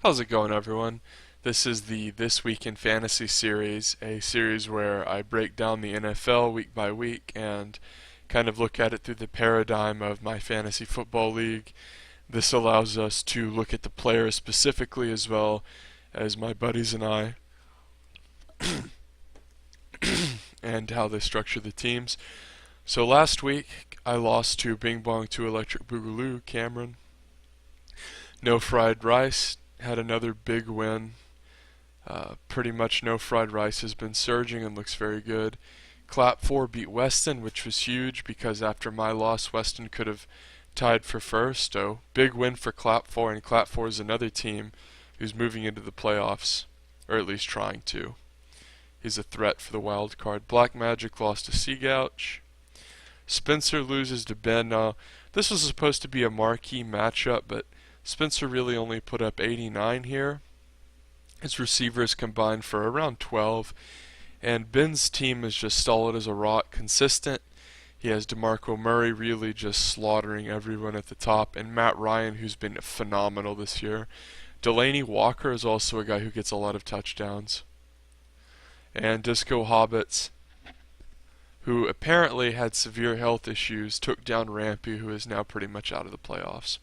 How's it going, everyone? This is the This Week in Fantasy series, a series where I break down the NFL week by week and kind of look at it through the paradigm of my fantasy football league. This allows us to look at the players specifically as well as my buddies and I and how they structure the teams. So last week I lost to Bing Bong to Electric Boogaloo, Cameron. No Fried Rice had another big win. Pretty much No Fried Rice has been surging and looks very good. Clap 4 beat Weston, which was huge because after my loss, Weston could have tied for first. So big win for Clap 4, and Clap 4 is another team who's moving into the playoffs, or at least trying to. He's a threat for the wild card. Black Magic lost to Seagouch. Spencer loses to Ben. Now, this was supposed to be a marquee matchup, but Spencer really only put up 89 here. His receivers combined for around 12, and Ben's team is just solid as a rock, consistent. He has DeMarco Murray really just slaughtering everyone at the top, and Matt Ryan, who's been phenomenal this year. Delaney Walker is also a guy who gets a lot of touchdowns. And Disco Hobbits, who apparently had severe health issues, took down Rampy, who is now pretty much out of the playoffs.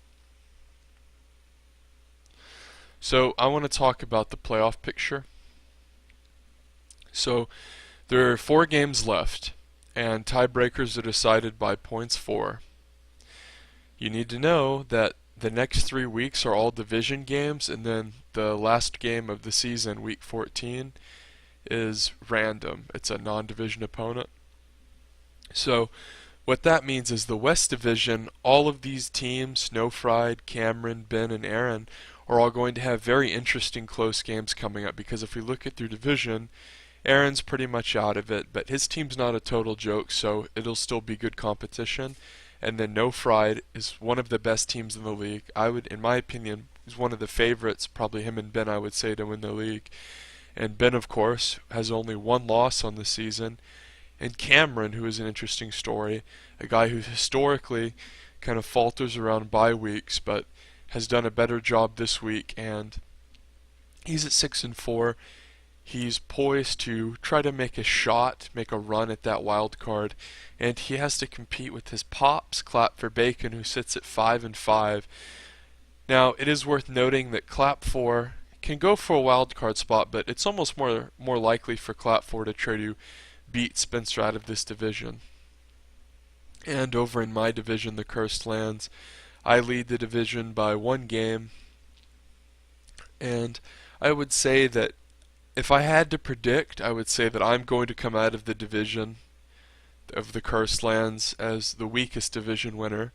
So I want to talk about the playoff picture. So there are 4 games left, and tiebreakers are decided by points for. You need to know that the next 3 weeks are all division games, and then the last game of the season, week 14, is random. It's a non-division opponent. So what that means is the West Division, all of these teams, No Fried, Cameron, Ben, and Aaron, are all going to have very interesting close games coming up, because if we look at their division, Aaron's pretty much out of it, but his team's not a total joke, so it'll still be good competition. And then No Fried is one of the best teams in the league. In my opinion, is one of the favorites, probably him and Ben, I would say, to win the league. And Ben, of course, has only 1 loss on the season. And Cameron, who is an interesting story, a guy who historically kind of falters around bye weeks, but has done a better job this week, and he's at 6-4. He's poised to try to make a run at that wild card, and he has to compete with his pops, Clap for Bacon, who sits at 5-5. Now, it is worth noting that Clap 4 can go for a wild card spot, but it's almost more likely for Clap 4 to try to beat Spencer out of this division. And over in my division, the Cursed Lands, I lead the division by 1 game, and I would say that if I had to predict, I would say that I'm going to come out of the division of the Cursed Lands as the weakest division winner,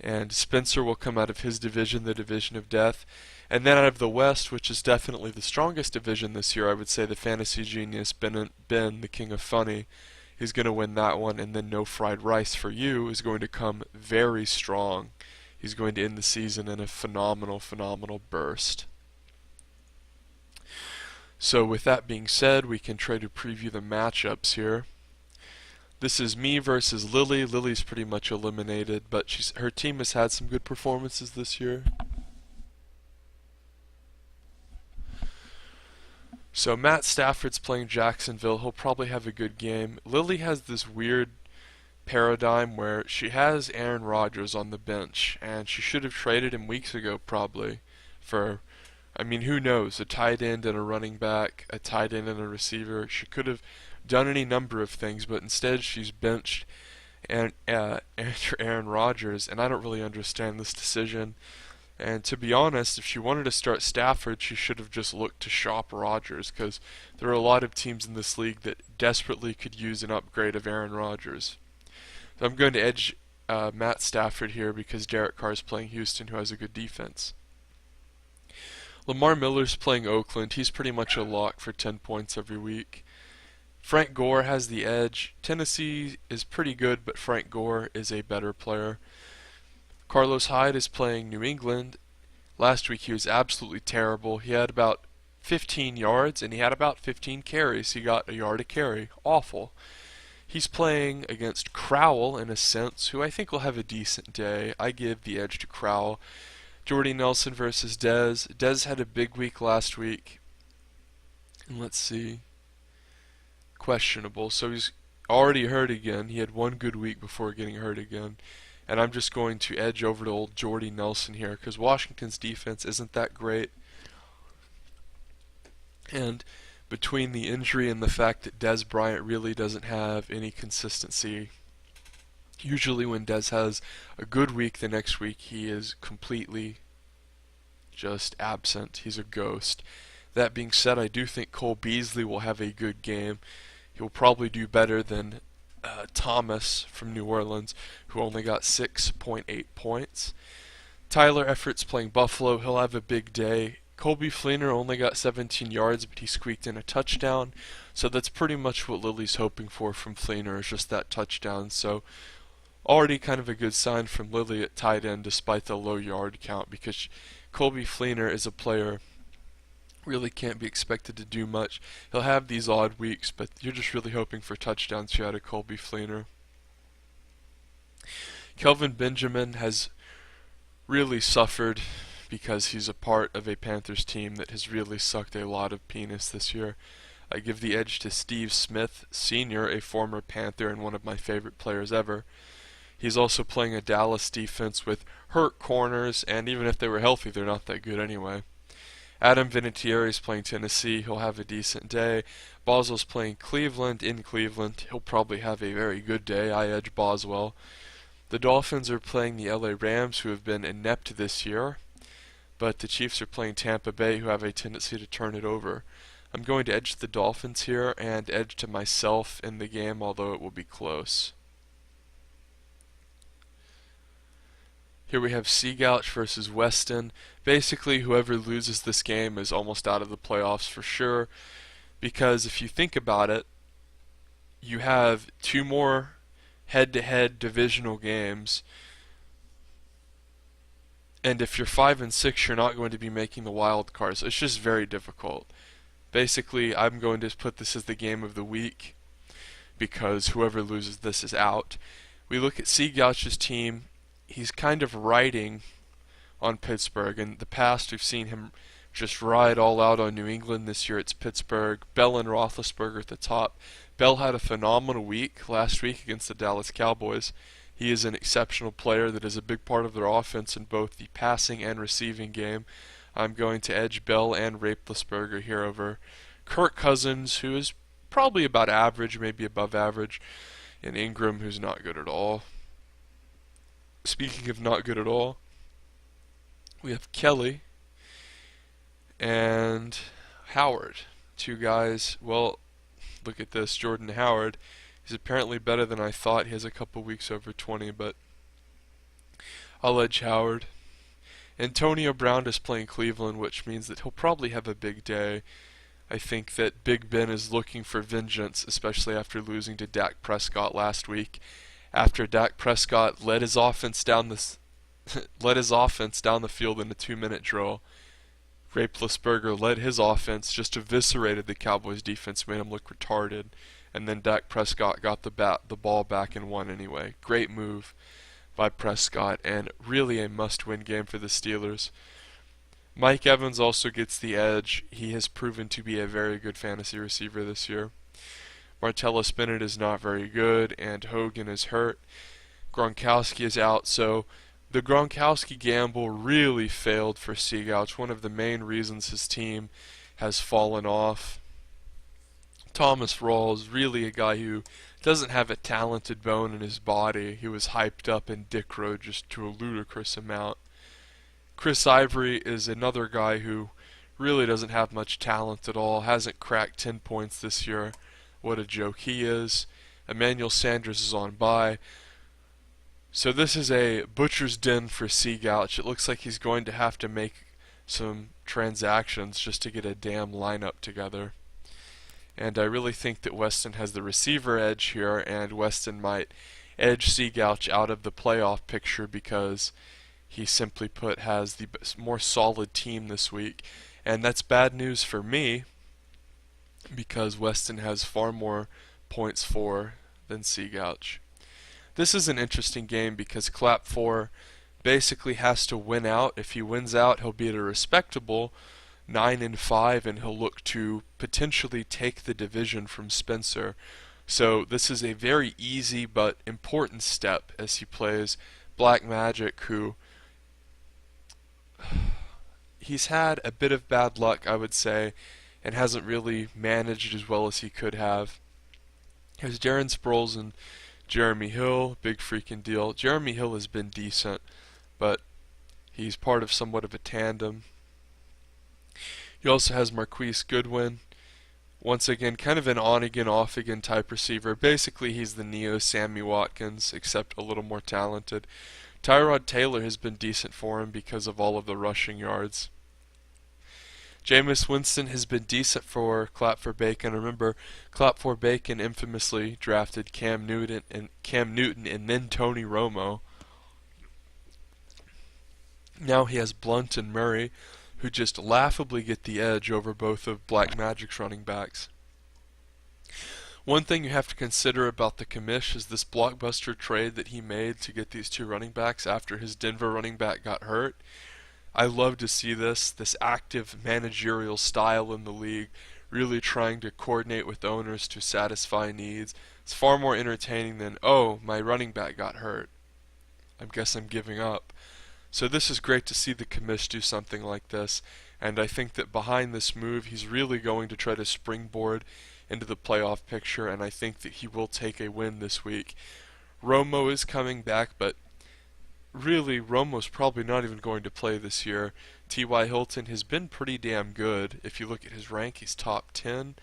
and Spencer will come out of his division, the Division of Death. And then out of the West, which is definitely the strongest division this year, I would say the Fantasy Genius, Ben, the King of Funny, is going to win that one, and then No Fried Rice for you is going to come very strong. He's going to end the season in a phenomenal burst. So with that being said, we can try to preview the matchups here. This is me versus Lily. Lily's pretty much eliminated, but her team has had some good performances this year. So Matt Stafford's playing Jacksonville. He'll probably have a good game. Lily has this weird paradigm where she has Aaron Rodgers on the bench, and she should have traded him weeks ago probably for, who knows, a tight end and a running back, a tight end and a receiver. She could have done any number of things, but instead she's benched Aaron Rodgers, and I don't really understand this decision. And to be honest, if she wanted to start Stafford, she should have just looked to shop Rodgers, because there are a lot of teams in this league that desperately could use an upgrade of Aaron Rodgers. So I'm going to edge Matt Stafford here because Derek Carr is playing Houston, who has a good defense. Lamar Miller's playing Oakland. He's pretty much a lock for 10 points every week. Frank Gore has the edge. Tennessee is pretty good, but Frank Gore is a better player. Carlos Hyde is playing New England. Last week he was absolutely terrible. He had about 15 yards and he had about 15 carries. He got a yard a carry. Awful. He's playing against Crowell in a sense, who I think will have a decent day. I give the edge to Crowell. Jordy Nelson versus Dez. Dez had a big week last week. And let's see. Questionable. So he's already hurt again. He had one good week before getting hurt again. And I'm just going to edge over to old Jordy Nelson here because Washington's defense isn't that great. And between the injury and the fact that Dez Bryant really doesn't have any consistency, usually when Dez has a good week, the next week he is completely just absent. He's a ghost. That being said, I do think Cole Beasley will have a good game. He'll probably do better than Thomas from New Orleans, who only got 6.8 points. Tyler Effort's playing Buffalo. He'll have a big day. Colby Fleener only got 17 yards, but he squeaked in a touchdown. So that's pretty much what Lily's hoping for from Fleener, is just that touchdown. So already kind of a good sign from Lily at tight end despite the low yard count, because Colby Fleener is a player really can't be expected to do much. He'll have these odd weeks, but you're just really hoping for touchdowns here out of Colby Fleener. Kelvin Benjamin has really suffered because he's a part of a Panthers team that has really sucked a lot of penis this year. I give the edge to Steve Smith Sr., a former Panther and one of my favorite players ever. He's also playing a Dallas defense with hurt corners, and even if they were healthy, they're not that good anyway. Adam Vinatieri is playing Tennessee. He'll have a decent day. Boswell's playing Cleveland in Cleveland. He'll probably have a very good day. I edge Boswell. The Dolphins are playing the LA Rams, who have been inept this year, but the Chiefs are playing Tampa Bay, who have a tendency to turn it over. I'm going to edge the Dolphins here and edge to myself in the game, although it will be close. Here we have Seagouch versus Weston. Basically, whoever loses this game is almost out of the playoffs for sure, because if you think about it, you have two more head-to-head divisional games, and if you're 5 and 6, you're not going to be making the wild cards. It's just very difficult. Basically, I'm going to put this as the game of the week because whoever loses this is out. We look at Seagouch's team. He's kind of riding on Pittsburgh. In the past, we've seen him just ride all out on New England. This year it's Pittsburgh. Bell and Roethlisberger at the top. Bell had a phenomenal week last week against the Dallas Cowboys. He is an exceptional player that is a big part of their offense in both the passing and receiving game. I'm going to edge Bell and Roethlisberger here over Kirk Cousins, who is probably about average, maybe above average, and Ingram, who's not good at all. Speaking of not good at all, we have Kelly and Howard. Two guys, well, look at this, Jordan Howard. He's apparently better than I thought. He has a couple weeks over 20, but I'll edge Howard. Antonio Brown is playing Cleveland, which means that he'll probably have a big day. I think that Big Ben is looking for vengeance, especially after losing to Dak Prescott last week. After Dak Prescott led his offense down the field in a 2-minute drill, Roethlisberger led his offense, just eviscerated the Cowboys defense, made him look retarded, and then Dak Prescott got the ball back and won anyway. Great move by Prescott, and really a must-win game for the Steelers. Mike Evans also gets the edge. He has proven to be a very good fantasy receiver this year. Martellus Bennett is not very good, and Hogan is hurt. Gronkowski is out, so the Gronkowski gamble really failed for Seagouch. One of the main reasons his team has fallen off. Thomas Rawls, really a guy who doesn't have a talented bone in his body. He was hyped up in Dick Road just to a ludicrous amount. Chris Ivory is another guy who really doesn't have much talent at all, hasn't cracked 10 points this year. What a joke he is. Emmanuel Sanders is on bye. So this is a butcher's den for Seagouch. It looks like he's going to have to make some transactions just to get a damn lineup together. And I really think that Weston has the receiver edge here, and Weston might edge Seagouch out of the playoff picture because he simply put has the more solid team this week. And that's bad news for me because Weston has far more points for than Seagouch. This is an interesting game because Clap 4 basically has to win out. If he wins out, he'll be at a respectable 9-5, and he'll look to potentially take the division from Spencer. So this is a very easy but important step as he plays Black Magic, who he's had a bit of bad luck, I would say, and hasn't really managed as well as he could have. There's Darren Sproles and Jeremy Hill, big freaking deal. Jeremy Hill has been decent, but he's part of somewhat of a tandem. He also has Marquise Goodwin. Once again, kind of an on-again, off-again type receiver. Basically, he's the neo Sammy Watkins, except a little more talented. Tyrod Taylor has been decent for him because of all of the rushing yards. Jameis Winston has been decent for Clap for Bacon. Remember, Clap for Bacon infamously drafted Cam Newton and then Tony Romo. Now he has Blunt and Murray, who just laughably get the edge over both of Black Magic's running backs. One thing you have to consider about the commish is this blockbuster trade that he made to get these two running backs after his Denver running back got hurt. I love to see this active managerial style in the league, really trying to coordinate with owners to satisfy needs. It's far more entertaining than, oh, my running back got hurt, I guess I'm giving up. So this is great to see the commish do something like this, and I think that behind this move he's really going to try to springboard into the playoff picture, and I think that he will take a win this week. Romo is coming back, but really Romo's probably not even going to play this year. T.Y. Hilton has been pretty damn good. If you look at his rank, he's top 10.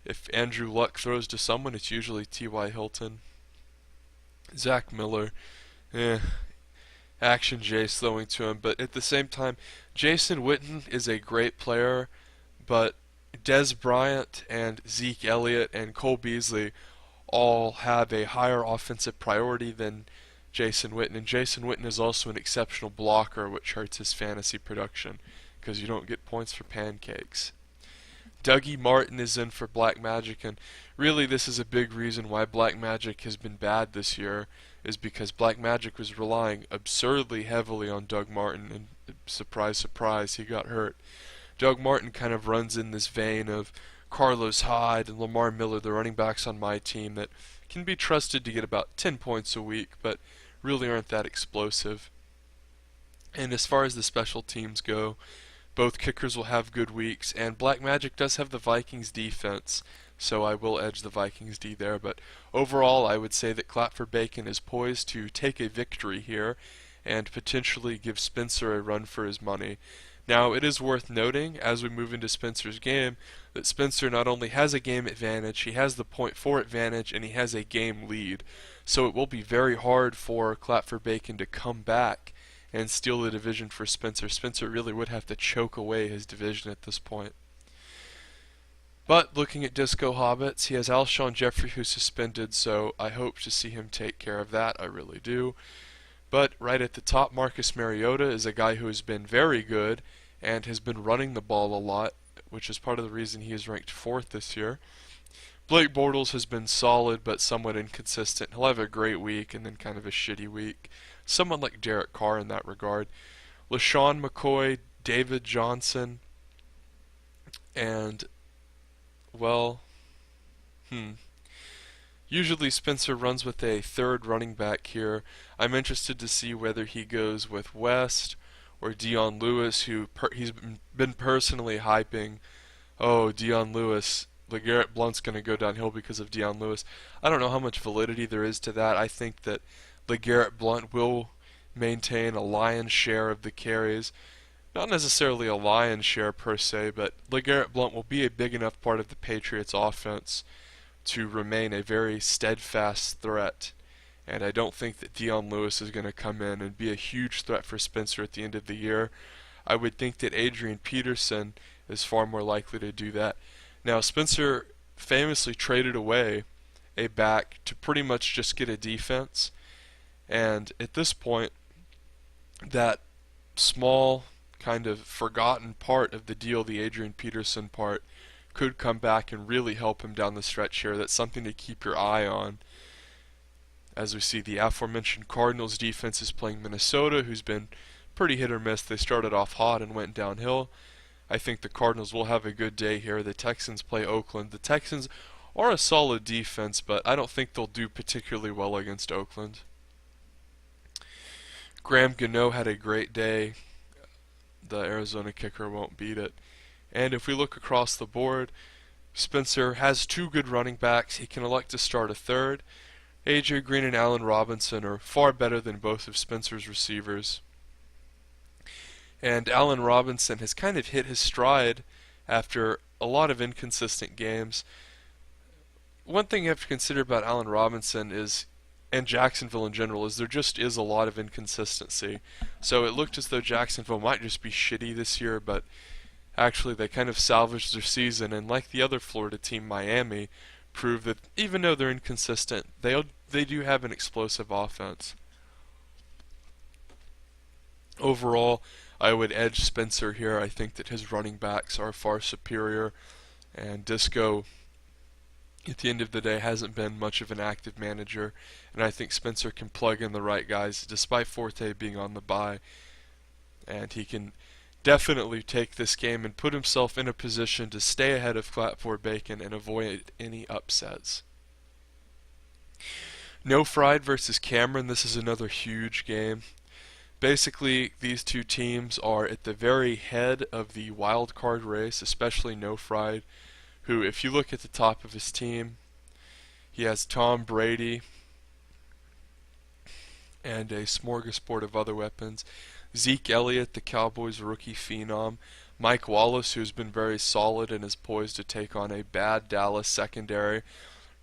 If Andrew Luck throws to someone, it's usually T.Y. Hilton. Zach Miller, Action Jace throwing to him, but at the same time, Jason Witten is a great player, but Des Bryant and Zeke Elliott and Cole Beasley all have a higher offensive priority than Jason Witten, and Jason Witten is also an exceptional blocker, which hurts his fantasy production because you don't get points for pancakes. Dougie Martin is in for Black Magic, and really this is a big reason why Black Magic has been bad this year, is because Black Magic was relying absurdly heavily on Doug Martin, and surprise, surprise, he got hurt. Doug Martin kind of runs in this vein of Carlos Hyde and Lamar Miller, the running backs on my team, that can be trusted to get about 10 points a week, but really aren't that explosive. And as far as the special teams go, both kickers will have good weeks, and Black Magic does have the Vikings defense, so I will edge the Vikings D there. But overall, I would say that Clap for Bacon is poised to take a victory here and potentially give Spencer a run for his money. Now, it is worth noting, as we move into Spencer's game, that Spencer not only has a game advantage, he has the .4 advantage, and he has a game lead. So it will be very hard for Clap for Bacon to come back and steal the division for Spencer. Spencer really would have to choke away his division at this point. But looking at Disco Hobbits, he has Alshon Jeffrey, who's suspended, so I hope to see him take care of that. I really do. But right at the top, Marcus Mariota is a guy who has been very good and has been running the ball a lot, which is part of the reason he is ranked 4th this year. Blake Bortles has been solid but somewhat inconsistent. He'll have a great week and then kind of a shitty week. Someone like Derek Carr in that regard. LaShawn McCoy, David Johnson, and, well, usually Spencer runs with a third running back here. I'm interested to see whether he goes with West or Dion Lewis, who he's been personally hyping. Oh, Dion Lewis, LeGarrette Blount's going to go downhill because of Dion Lewis. I don't know how much validity there is to that. I think that LeGarrette Blount will maintain a lion's share of the carries. Not necessarily a lion's share per se, but LeGarrette Blount will be a big enough part of the Patriots' offense to remain a very steadfast threat. And I don't think that Dion Lewis is going to come in and be a huge threat for Spencer at the end of the year. I would think that Adrian Peterson is far more likely to do that. Now, Spencer famously traded away a back to pretty much just get a defense. And at this point, that small, kind of forgotten part of the deal, the Adrian Peterson part, could come back and really help him down the stretch here. That's something to keep your eye on. As we see, the aforementioned Cardinals defense is playing Minnesota, who's been pretty hit or miss. They started off hot and went downhill. I think the Cardinals will have a good day here. The Texans play Oakland. The Texans are a solid defense, but I don't think they'll do particularly well against Oakland. Graham Gano had a great day. The Arizona kicker won't beat it. And if we look across the board, Spencer has two good running backs. He can elect to start a third. A.J. Green and Allen Robinson are far better than both of Spencer's receivers. And Allen Robinson has kind of hit his stride after a lot of inconsistent games. One thing you have to consider about Allen Robinson is, and Jacksonville in general, is there just is a lot of inconsistency. So it looked as though Jacksonville might just be shitty this year, but actually they kind of salvaged their season, and like the other Florida team, Miami, proved that even though they're inconsistent, they do have an explosive offense. Overall, I would edge Spencer here. I think that his running backs are far superior, and Disco, at the end of the day, hasn't been much of an active manager, and I think Spencer can plug in the right guys despite Forte being on the bye, and he can definitely take this game and put himself in a position to stay ahead of Clapboard Bacon and avoid any upsets. No Fried versus Cameron. This is another huge game. Basically, these two teams are at the very head of the wild card race, especially No Fried, who, if you look at the top of his team, he has Tom Brady and a smorgasbord of other weapons. Zeke Elliott, the Cowboys rookie phenom. Mike Wallace, who's been very solid and is poised to take on a bad Dallas secondary.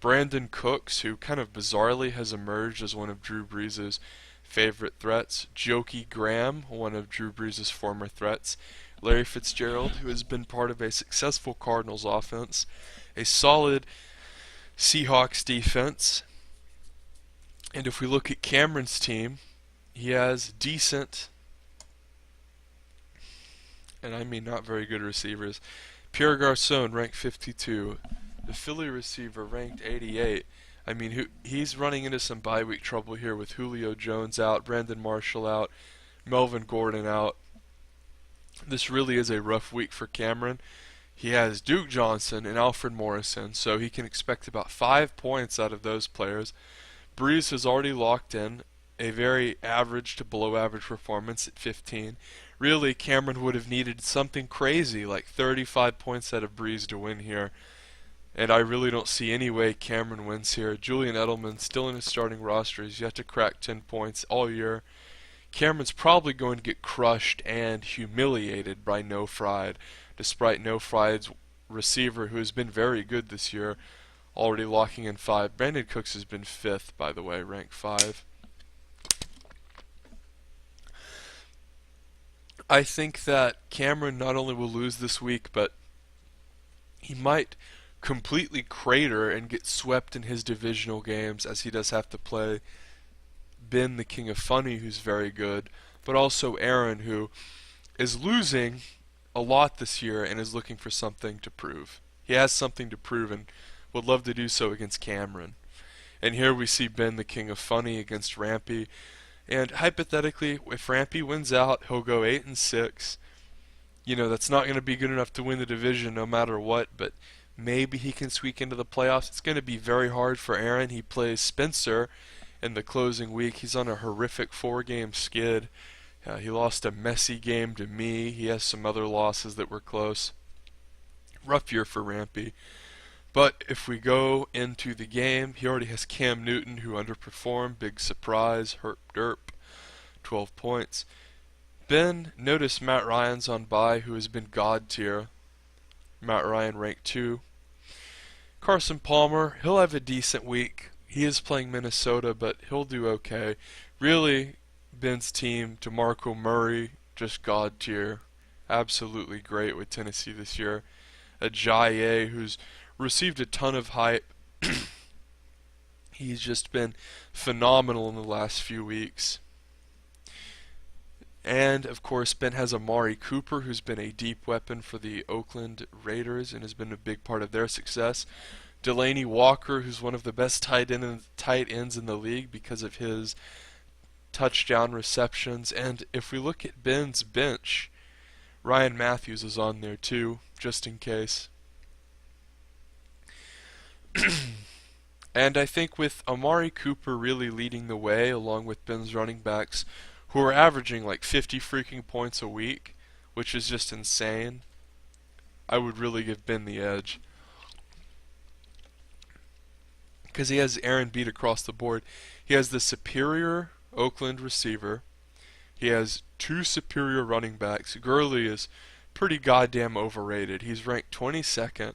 Brandon Cooks, who kind of bizarrely has emerged as one of Drew Brees' favorite threats. Jokey Graham, one of Drew Brees' former threats. Larry Fitzgerald, who has been part of a successful Cardinals offense. A solid Seahawks defense. And if we look at Cameron's team, he has decent, and I mean not very good receivers. Pierre Garçon ranked 52. The Philly receiver ranked 88. I mean, he's running into some bye week trouble here with Julio Jones out, Brandon Marshall out, Melvin Gordon out. This really is a rough week for Cameron. He has Duke Johnson and Alfred Morrison, so he can expect about 5 points out of those players. Brees has already locked in a very average to below average performance at 15. Really, Cameron would have needed something crazy like 35 points out of Brees to win here. And I really don't see any way Cameron wins here. Julian Edelman, still in his starting roster, he's yet to crack 10 points all year. Cameron's probably going to get crushed and humiliated by No Fried, despite No Fried's receiver, who has been very good this year, already locking in 5. Brandon Cooks has been 5th, by the way, ranked 5. I think that Cameron not only will lose this week, but he might completely crater and get swept in his divisional games, as he does have to play Ben, the King of Funny, who's very good, but also Aaron, who is losing a lot this year and is looking for something to prove. He has something to prove and would love to do so against Cameron. And here we see Ben, the King of Funny, against Rampy. And hypothetically, if Rampy wins out, he'll go 8-6. You know, that's not going to be good enough to win the division no matter what, but maybe he can squeak into the playoffs. It's going to be very hard for Aaron. He plays Spencer in the closing week. He's on a horrific 4-game skid. He lost a messy game to me. He has some other losses that were close. Rough year for Rampy. But if we go into the game, he already has Cam Newton, who underperformed. Big surprise. Herp derp. 12 points. Ben, notice Matt Ryan's on bye, who has been God tier. Matt Ryan ranked 2. Carson Palmer, he'll have a decent week. He is playing Minnesota, but he'll do okay. Really, Ben's team, DeMarco Murray, just God tier. Absolutely great with Tennessee this year. Ajayi, who's received a ton of hype. He's just been phenomenal in the last few weeks. And, of course, Ben has Amari Cooper, who's been a deep weapon for the Oakland Raiders and has been a big part of their success. Delaney Walker, who's one of the best tight ends in the league because of his touchdown receptions. And if we look at Ben's bench, Ryan Matthews is on there too, just in case. And I think with Amari Cooper really leading the way, along with Ben's running backs, who are averaging like 50 freaking points a week, which is just insane, I would really give Ben the edge. Because he has Aaron beat across the board. He has the superior Oakland receiver. He has two superior running backs. Gurley is pretty goddamn overrated. He's ranked 22nd,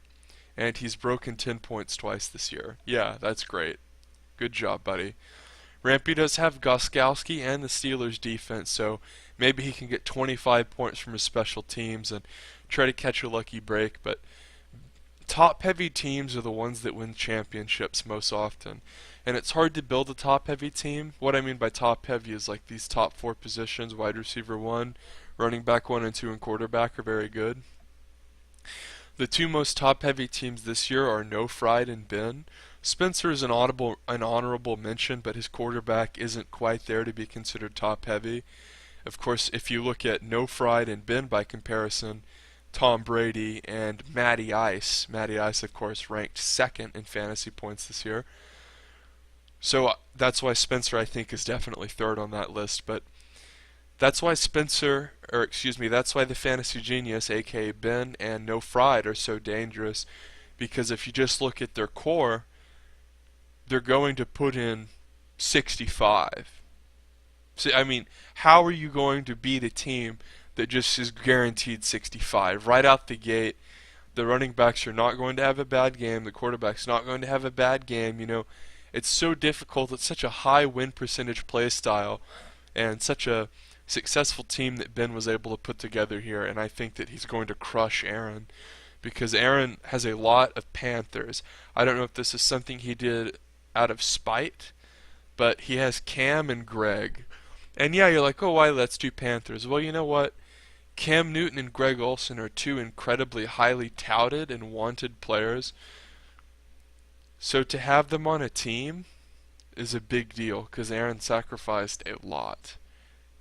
and he's broken 10 points twice this year. Yeah, that's great. Good job, buddy. Rampy does have Gostkowski and the Steelers defense, so maybe he can get 25 points from his special teams and try to catch a lucky break, but top-heavy teams are the ones that win championships most often. And it's hard to build a top-heavy team. What I mean by top-heavy is like these top four positions, wide receiver 1, running back 1 and 2, and quarterback are very good. The two most top-heavy teams this year are No Fried and Ben. Spencer is an honorable mention, but his quarterback isn't quite there to be considered top-heavy. Of course, if you look at No Fried and Ben by comparison, Tom Brady and Matty Ice. Matty Ice, of course, ranked second in fantasy points this year. So that's why Spencer, I think, is definitely third on that list. But that's why that's why the Fantasy Genius, aka Ben and No Fried, are so dangerous. Because if you just look at their core, they're going to put in 65. So, I mean, how are you going to beat a team that just is guaranteed 65? Right out the gate, the running backs are not going to have a bad game. The quarterback's not going to have a bad game. It's so difficult. It's such a high win percentage play style and such a successful team that Ben was able to put together here. And I think that he's going to crush Aaron because Aaron has a lot of Panthers. I don't know if this is something he did out of spite, but he has Cam and Greg. And yeah, you're like, oh, why let's do Panthers? Well, you know what? Cam Newton and Greg Olsen are two incredibly highly touted and wanted players. So to have them on a team is a big deal because Aaron sacrificed a lot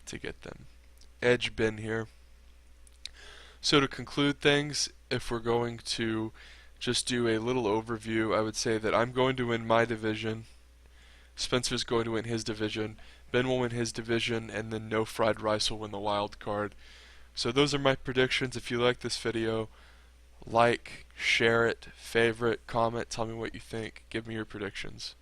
to get them. Edge Ben here. So to conclude things, if we're going to just do a little overview, I would say that I'm going to win my division. Spencer's going to win his division. Ben will win his division, and then No Fried Rice will win the wild card. So those are my predictions. If you like this video, like, share it, favorite, comment, tell me what you think. Give me your predictions.